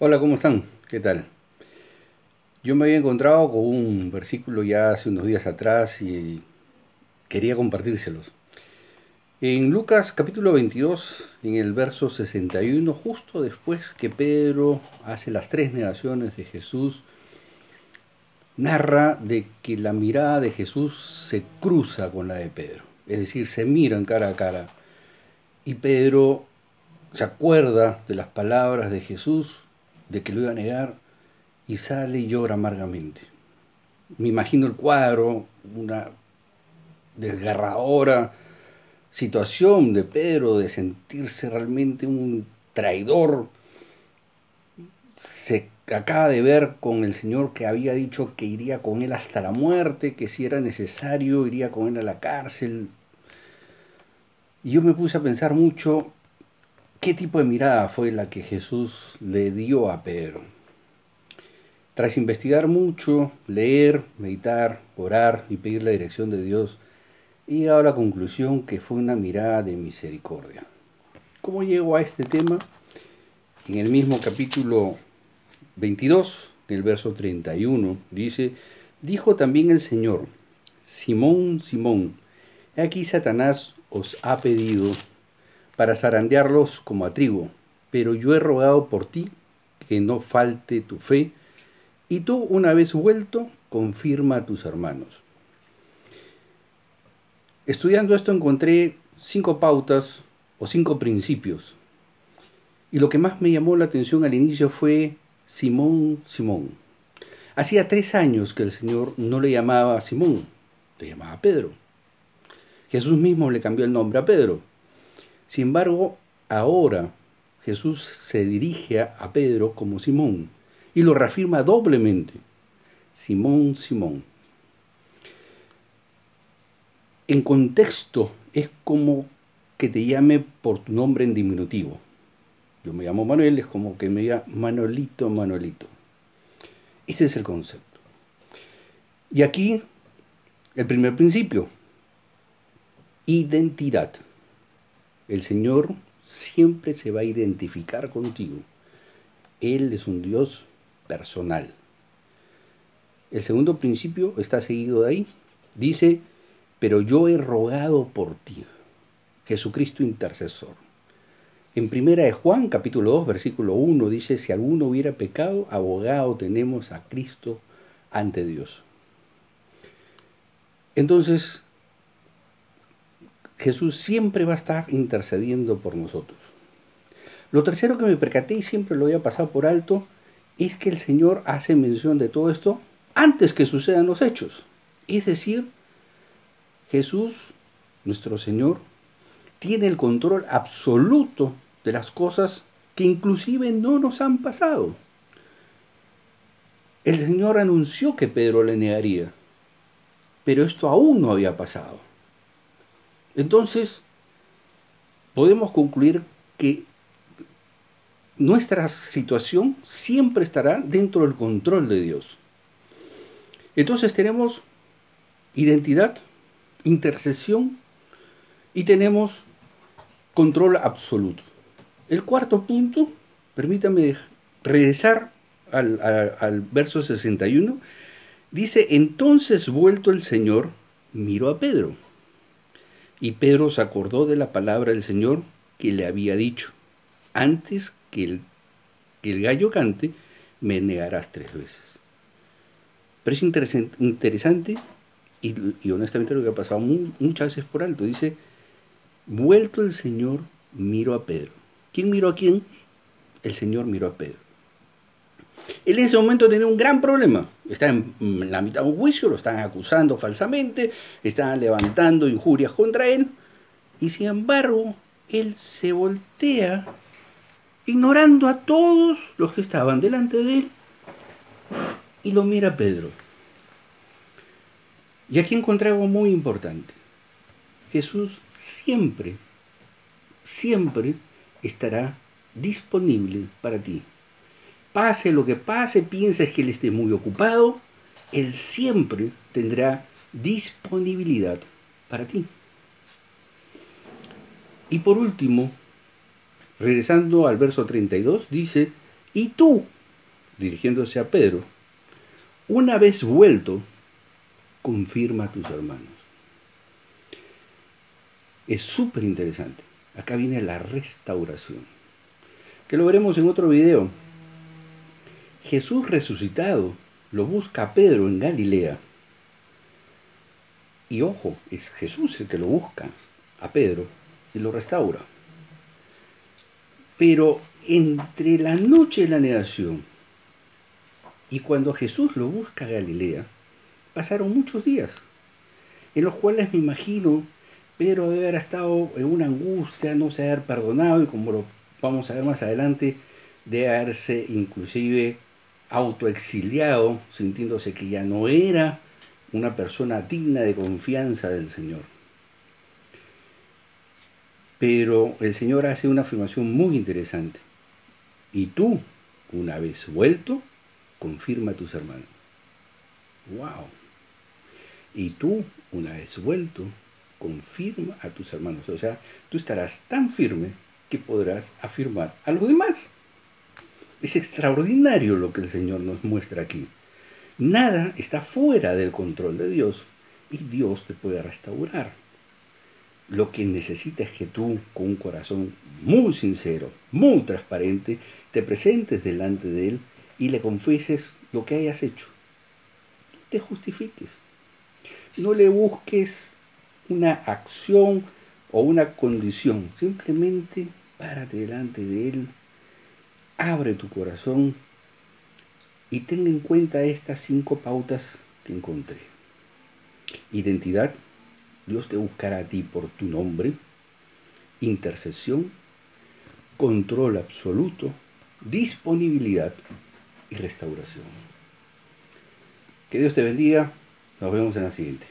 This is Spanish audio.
Hola, ¿cómo están? ¿Qué tal? Yo me había encontrado con un versículo ya hace unos días atrás y quería compartírselos. En Lucas capítulo 22, en el verso 61, justo después que Pedro hace las tres negaciones de Jesús, narra de que la mirada de Jesús se cruza con la de Pedro. Es decir, se miran cara a cara. Y Pedro se acuerda de las palabras de Jesús, de que lo iba a negar, y sale y llora amargamente. Me imagino el cuadro, una desgarradora situación de Pedro de sentirse realmente un traidor. Se acaba de ver con el Señor que había dicho que iría con él hasta la muerte, que si era necesario iría con él a la cárcel. Y yo me puse a pensar mucho qué tipo de mirada fue la que Jesús le dio a Pedro. Tras investigar mucho, leer, meditar, orar y pedir la dirección de Dios, he llegado a la conclusión que fue una mirada de misericordia. ¿Cómo llego a este tema? En el mismo capítulo 22, en el verso 31, dice, dijo también el Señor, Simón, Simón, he aquí Satanás os ha pedido para zarandearlos como a trigo, pero yo he rogado por ti que no falte tu fe, y tú, una vez vuelto, confirma a tus hermanos. Estudiando esto encontré 5 pautas o 5 principios. Y lo que más me llamó la atención al inicio fue Simón, Simón. Hacía 3 años que el Señor no le llamaba Simón, le llamaba Pedro. Jesús mismo le cambió el nombre a Pedro. Sin embargo, ahora Jesús se dirige a Pedro como Simón y lo reafirma doblemente. Simón, Simón. En contexto es como que te llame por tu nombre en diminutivo. Yo me llamo Manuel, es como que me diga Manolito, Manolito. Ese es el concepto. Y aquí el primer principio, identidad. El Señor siempre se va a identificar contigo. Él es un Dios personal. El segundo principio está seguido de ahí. Dice, pero yo he rogado por ti. Jesucristo intercesor. En primera de Juan, capítulo 2, versículo 1, dice, si alguno hubiera pecado, abogado tenemos a Cristo ante Dios. Entonces, Jesús siempre va a estar intercediendo por nosotros. Lo tercero que me percaté, y siempre lo había pasado por alto, es que el Señor hace mención de todo esto antes que sucedan los hechos. Es decir, Jesús, nuestro Señor, tiene el control absoluto de las cosas que inclusive no nos han pasado. El Señor anunció que Pedro le negaría, pero esto aún no había pasado. Entonces, podemos concluir que nuestra situación siempre estará dentro del control de Dios. Entonces tenemos identidad, intercesión y tenemos control absoluto. El cuarto punto, permítame regresar al verso 61, dice, entonces vuelto el Señor, miró a Pedro. Y Pedro se acordó de la palabra del Señor que le había dicho, antes que el gallo cante, me negarás 3 veces. Pero es interesante y honestamente lo que ha pasado muchas veces por alto. Dice, vuelto el Señor, miró a Pedro. ¿Quién miró a quién? El Señor miró a Pedro. Él en ese momento tenía un gran problema. Está en la mitad de un juicio, lo están acusando falsamente, están levantando injurias contra él. Y sin embargo, él se voltea, ignorando a todos los que estaban delante de él, y lo mira a Pedro. Y aquí encontré algo muy importante. Jesús siempre, siempre estará disponible para ti. Pase lo que pase, pienses que Él esté muy ocupado, Él siempre tendrá disponibilidad para ti. Y por último, regresando al verso 32, dice, y tú, dirigiéndose a Pedro, una vez vuelto, confirma a tus hermanos. Es súper interesante. Acá viene la restauración, que lo veremos en otro video. Jesús resucitado lo busca a Pedro en Galilea. Y ojo, es Jesús el que lo busca a Pedro y lo restaura. Pero entre la noche de la negación y cuando Jesús lo busca a Galilea, pasaron muchos días, en los cuales me imagino Pedro debe haber estado en una angustia, no se haber perdonado, y como lo vamos a ver más adelante, de haberse inclusive autoexiliado, sintiéndose que ya no era una persona digna de confianza del Señor. Pero el Señor hace una afirmación muy interesante. Y tú, una vez vuelto, confirma a tus hermanos. ¡Wow! Y tú, una vez vuelto, confirma a tus hermanos. O sea, tú estarás tan firme que podrás afirmar a los demás. Es extraordinario lo que el Señor nos muestra aquí. Nada está fuera del control de Dios y Dios te puede restaurar. Lo que necesitas es que tú, con un corazón muy sincero, muy transparente, te presentes delante de Él y le confieses lo que hayas hecho. No te justifiques. No le busques una acción o una condición. Simplemente párate delante de Él, abre tu corazón y ten en cuenta estas 5 pautas que encontré. Identidad. Dios te buscará a ti por tu nombre. Intercesión. Control absoluto. Disponibilidad y restauración. Que Dios te bendiga. Nos vemos en la siguiente.